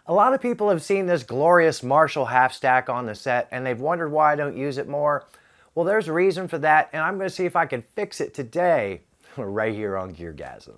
A lot of people have seen this glorious Marshall half stack on the set and they've wondered why I don't use it more. Well, there's a reason for that, and I'm going to see if I can fix it today right here on GearGasms.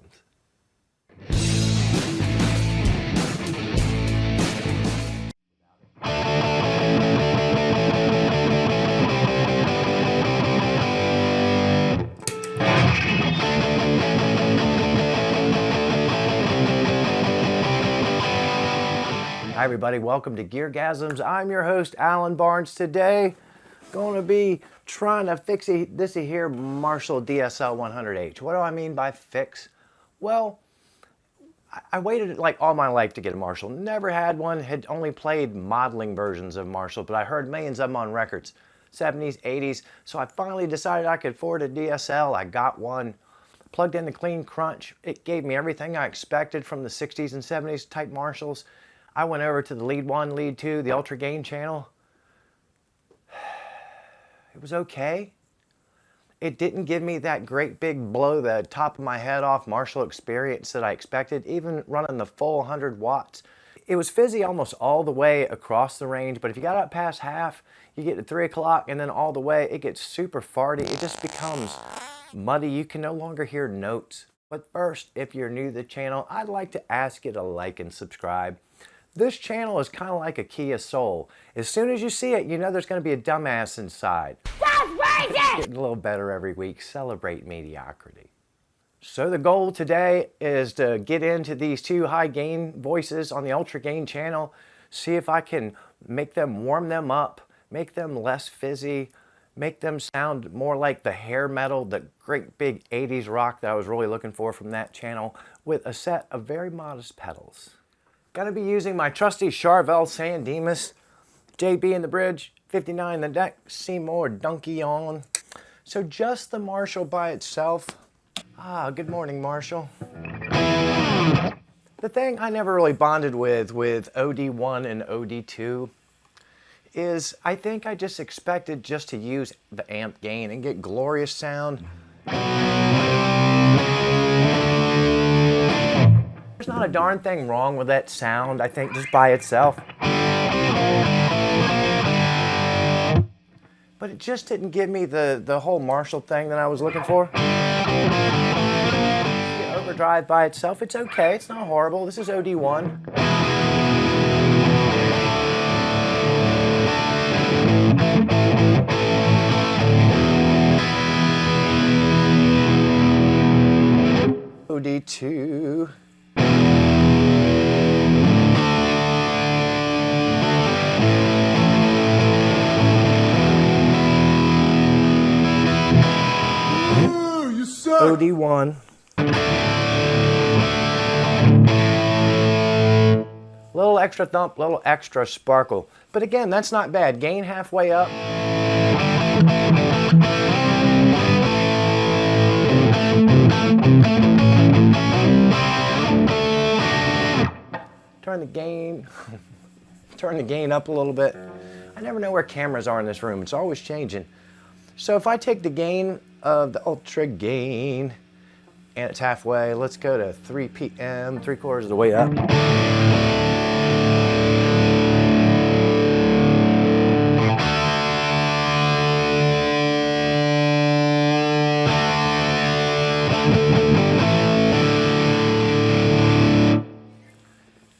Hi everybody, welcome to GearGasms. I'm your host, Alan Barnes. Today, going to be trying to fix this here Marshall DSL100H. What do I mean by fix? Well, I waited like all my life to get a Marshall. Never had one, had only played modeling versions of Marshall, but I heard millions of them on records, 70s, 80s. So I finally decided I could afford a DSL. I got one, plugged in the Clean Crunch. It gave me everything I expected from the 60s and 70s type Marshalls. I went over to the lead 1, lead 2, the ultra gain channel. It was okay. It didn't give me that great big blow the top of my head off Marshall experience that I expected, even running the full 100 watts. It was fizzy almost all the way across the range, but if you got up past half, you get to 3 o'clock and then all the way, it gets super farty. It just becomes muddy. You can no longer hear notes. But first, if you're new to the channel, I'd like to ask you to like and subscribe. This channel is kind of like a Kia Soul. As soon as you see it, you know there's going to be a dumbass inside. That's crazy! Getting a little better every week. Celebrate mediocrity. So the goal today is to get into these two high gain voices on the ultra gain channel, see if I can make them, warm them up, make them less fizzy, make them sound more like the hair metal, the great big 80s rock that I was really looking for from that channel, with a set of very modest pedals. Gonna be using my trusty Charvel San Dimas, JB in the bridge, 59 in the deck, Seymour Donkey on. So just the Marshall by itself. Good morning, Marshall. The thing I never really bonded with OD1 and OD2 is I think I just expected just to use the amp gain and get glorious sound. There's not a darn thing wrong with that sound, I think, just by itself. But it just didn't give me the whole Marshall thing that I was looking for. The Overdrive by itself, it's okay, it's not horrible. This is OD1. OD2. OD1. Little extra thump, little extra sparkle. But again, that's not bad. Gain halfway up. Turn the gain up a little bit. I never know where cameras are in this room. It's always changing. So if I take the gain of the ultra gain and it's halfway, let's go to 3 PM, 3/4 of the way up.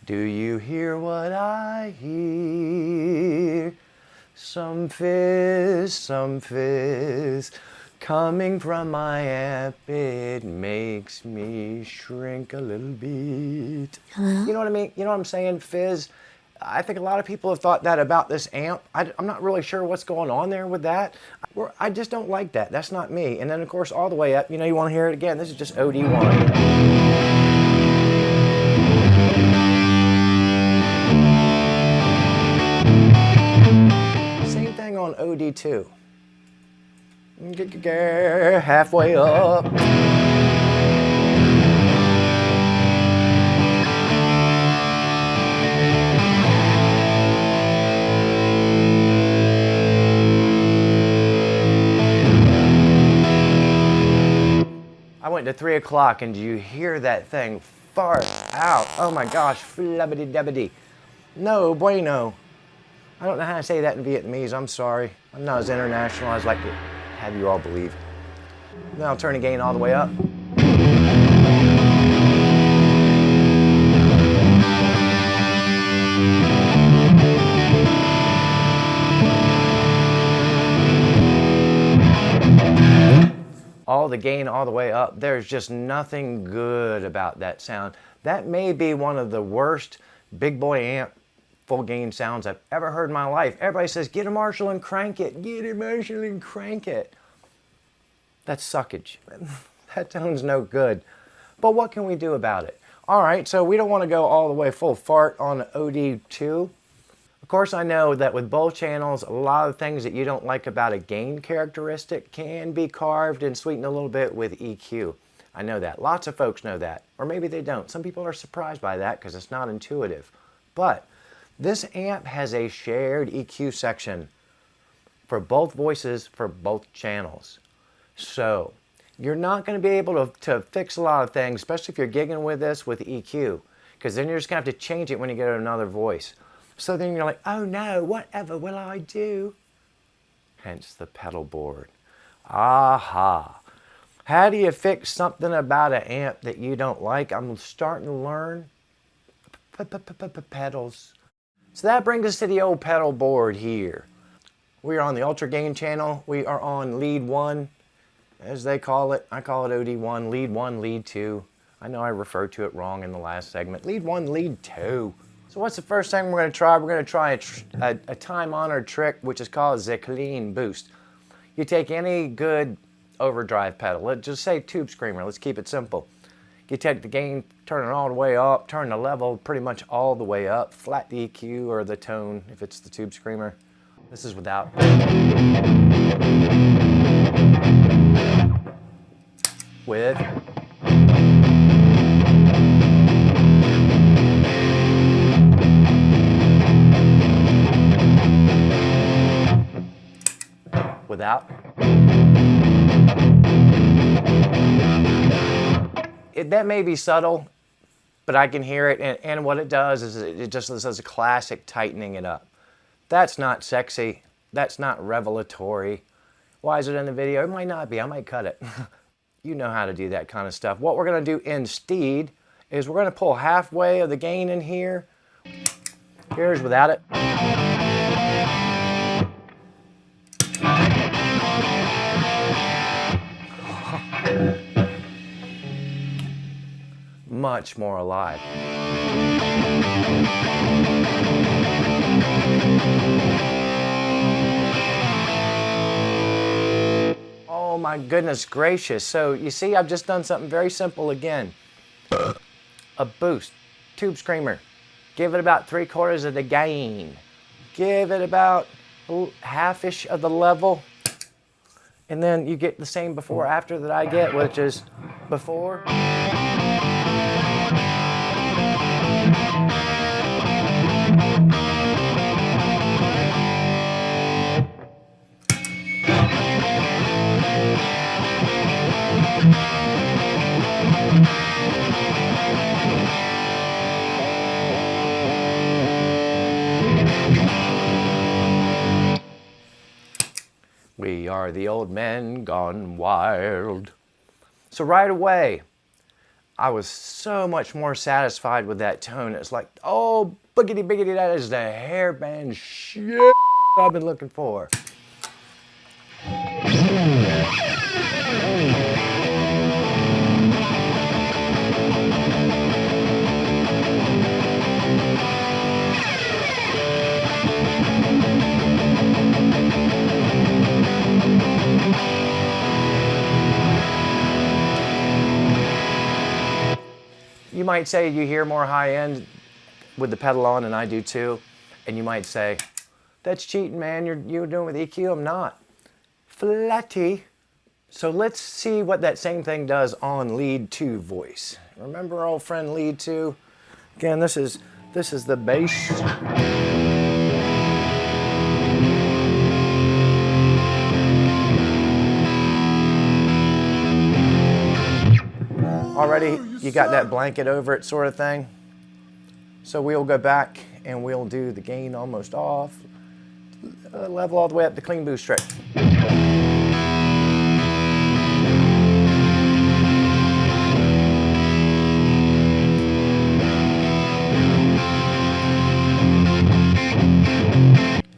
Do you hear what I hear? Some fizz, coming from my amp, it makes me shrink a little bit. Hello? You know what I mean? You know what I'm saying? Fizz. I think a lot of people have thought that about this amp. I'm not really sure what's going on there with that. I just don't like that. That's not me. And then, of course, all the way up, you know, you want to hear it again. This is just OD1. On OD2. Halfway up. I went to 3 o'clock and you hear that thing fart out. Oh my gosh, flubbity-dubbity. No bueno. I don't know how to say that in Vietnamese, I'm sorry. I'm not as international as I'd like to have you all believe. Then I'll turn the gain all the way up. All the gain all the way up. There's just nothing good about that sound. That may be one of the worst big boy amp full gain sounds I've ever heard in my life. Everybody says, get a Marshall and crank it. Get a Marshall and crank it. That's suckage. That tone's no good. But what can we do about it? All right, so we don't want to go all the way full fart on OD2. Of course, I know that with both channels, a lot of things that you don't like about a gain characteristic can be carved and sweetened a little bit with EQ. I know that. Lots of folks know that. Or maybe they don't. Some people are surprised by that because it's not intuitive. But this amp has a shared EQ section for both voices for both channels. So you're not going to be able to fix a lot of things, especially if you're gigging with this with EQ, because then you're just going to have to change it when you get another voice. So then you're like, oh no, whatever will I do? Hence the pedal board. Aha. How do you fix something about an amp that you don't like? I'm starting to learn pedals. So that brings us to the old pedal board here. We are on the Ultra Gain channel. We are on lead 1, as they call it. I call it OD1, lead 1, lead 2. I know I referred to it wrong in the last segment. Lead 1, lead 2. So what's the first thing we're going to try? We're going to try a time-honored trick, which is called the clean boost. You take any good overdrive pedal. Let's just say Tube Screamer. Let's keep it simple. You take the gain, turn it all the way up, turn the level pretty much all the way up, flat the EQ or the tone if it's the Tube Screamer. This is without. With. Without. That may be subtle, but I can hear it, and what it does is it just does a classic tightening it up. That's not sexy. That's not revelatory. Why is it in the video? It might not be. I might cut it. You know how to do that kind of stuff. What we're going to do instead is we're going to pull halfway of the gain in here. Here's without it. Much more alive. Oh my goodness gracious. So you see, I've just done something very simple again. A boost, Tube Screamer. Give it about 3/4 of the gain. Give it about half-ish of the level. And then you get the same before after that I get, which is before. We are the old men gone wild. So right away, I was so much more satisfied with that tone. It's like, oh, boogity biggity, that is the hairband shit I've been looking for. You might say you hear more high end with the pedal on, and I do too. And you might say, that's cheating, man. You're doing it with EQ. I'm not. Flatty. So let's see what that same thing does on lead 2 voice. Remember our old friend lead 2? Again, this is the bass. Already you got that blanket over it sort of thing. So we'll go back and we'll do the gain almost off, level all the way up to clean boost straight.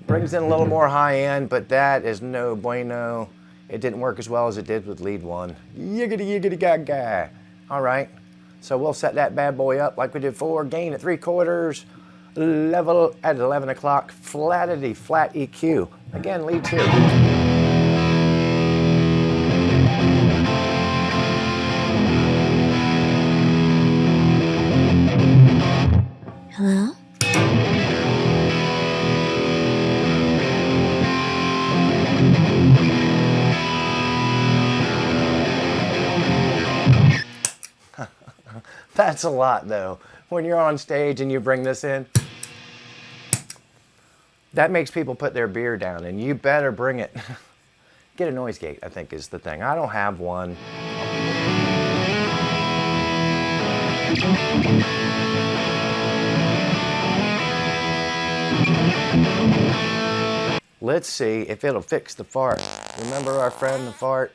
Brings in a little more high end, but that is no bueno. It didn't work as well as it did with lead one. Yiggity yiggity gaga. All right, so we'll set that bad boy up like we did before. Gain at 3/4, level at 11 o'clock, flat EQ. Again, lead 2. Hello? That's a lot though. When you're on stage and you bring this in, that makes people put their beer down, and you better bring it. Get a noise gate, I think is the thing. I don't have one. Let's see if it'll fix the fart. Remember our friend the fart?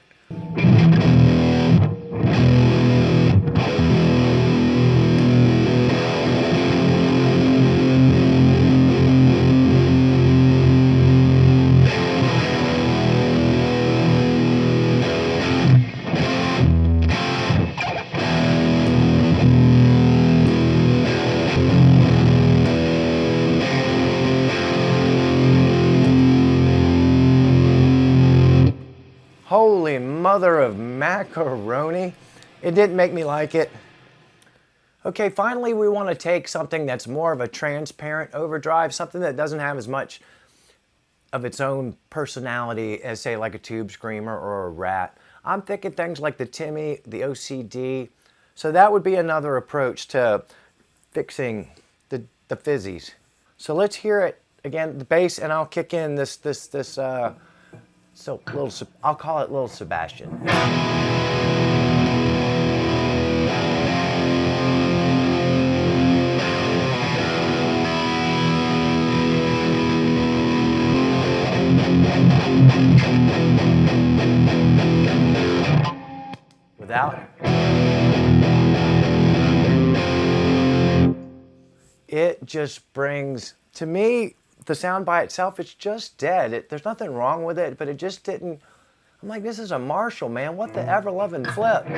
Holy mother of macaroni. It didn't make me like it. Okay, finally we want to take something that's more of a transparent overdrive, something that doesn't have as much of its own personality as, say, like a Tube Screamer or a Rat. I'm thinking things like the Timmy, the OCD. So that would be another approach to fixing the fizzies. So let's hear it again, the bass, and I'll kick in this so I'll call it Little Sebastian. Without. It just brings, to me, the sound by itself, it's just dead. There's nothing wrong with it, but it just didn't. I'm like, this is a Marshall, man. What the ever-loving flip?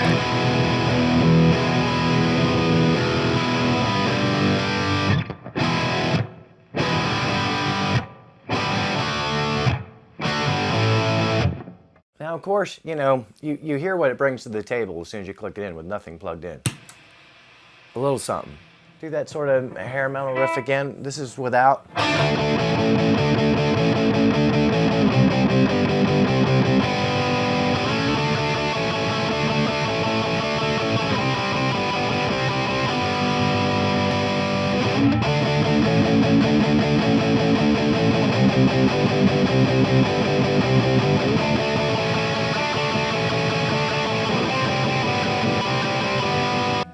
Now, of course, you know, you hear what it brings to the table as soon as you click it in with nothing plugged in. A little something. Do that sort of hair metal riff again. This is without.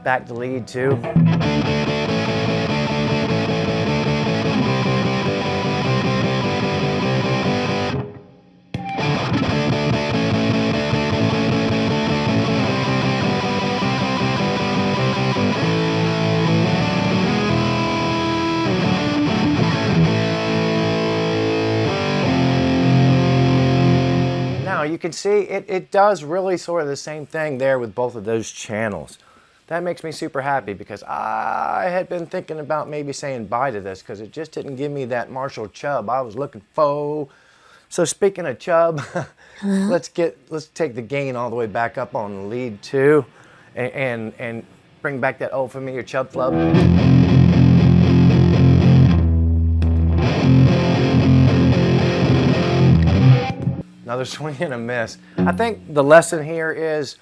Back to lead 2. Now you can see it does really sort of the same thing there with both of those channels. That makes me super happy because I had been thinking about maybe saying bye to this because it just didn't give me that Marshall chub I was looking for. So speaking of chub, let's take the gain all the way back up on lead 2 and bring back that old familiar chub flub. Another swing and a miss. I think the lesson here is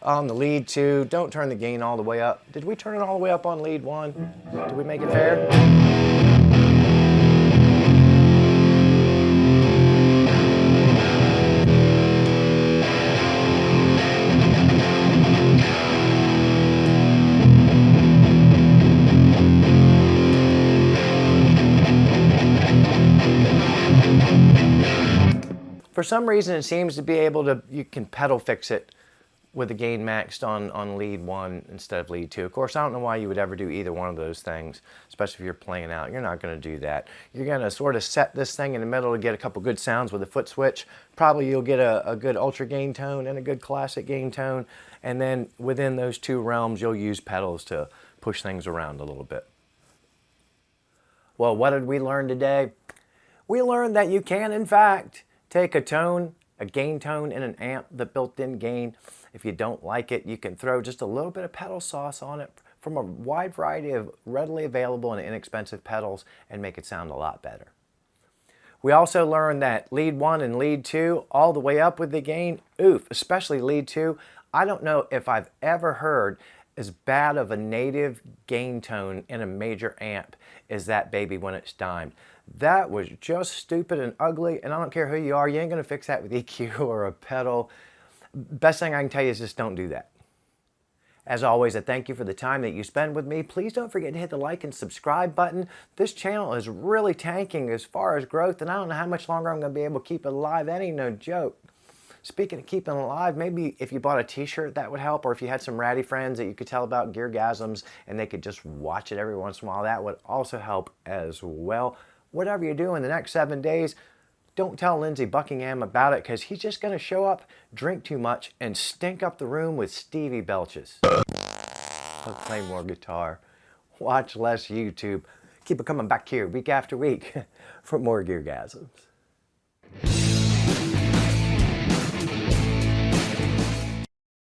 on the lead 2, don't turn the gain all the way up. Did we turn it all the way up on lead 1? Did we make it fair? For some reason, it seems to be able to, you can pedal fix it with the gain maxed on lead 1 instead of lead 2. Of course, I don't know why you would ever do either one of those things, especially if you're playing out. You're not going to do that. You're going to sort of set this thing in the middle to get a couple good sounds with a foot switch. Probably you'll get a good ultra gain tone and a good classic gain tone. And then within those two realms, you'll use pedals to push things around a little bit. Well, what did we learn today? We learned that you can, in fact, take a tone, a gain tone in an amp, the built-in gain. If you don't like it, you can throw just a little bit of pedal sauce on it from a wide variety of readily available and inexpensive pedals and make it sound a lot better. We also learned that lead 1 and lead 2, all the way up with the gain, oof, especially lead 2. I don't know if I've ever heard as bad of a native gain tone in a major amp as that baby when it's dimed. That was just stupid and ugly, and I don't care who you are, you ain't gonna fix that with EQ or a pedal. Best thing I can tell you is just don't do that. As always, I thank you for the time that you spend with me. Please don't forget to hit the like and subscribe button. This channel is really tanking as far as growth, and I don't know how much longer I'm going to be able to keep it alive. That ain't no joke. Speaking of keeping it alive, maybe if you bought a t-shirt that would help, or if you had some ratty friends that you could tell about GearGasms and they could just watch it every once in a while, that would also help as well. Whatever you do in the next 7 days, don't tell Lindsey Buckingham about it, because he's just going to show up, drink too much, and stink up the room with Stevie belches. Play more guitar, watch less YouTube, keep it coming back here week after week for more GearGasms.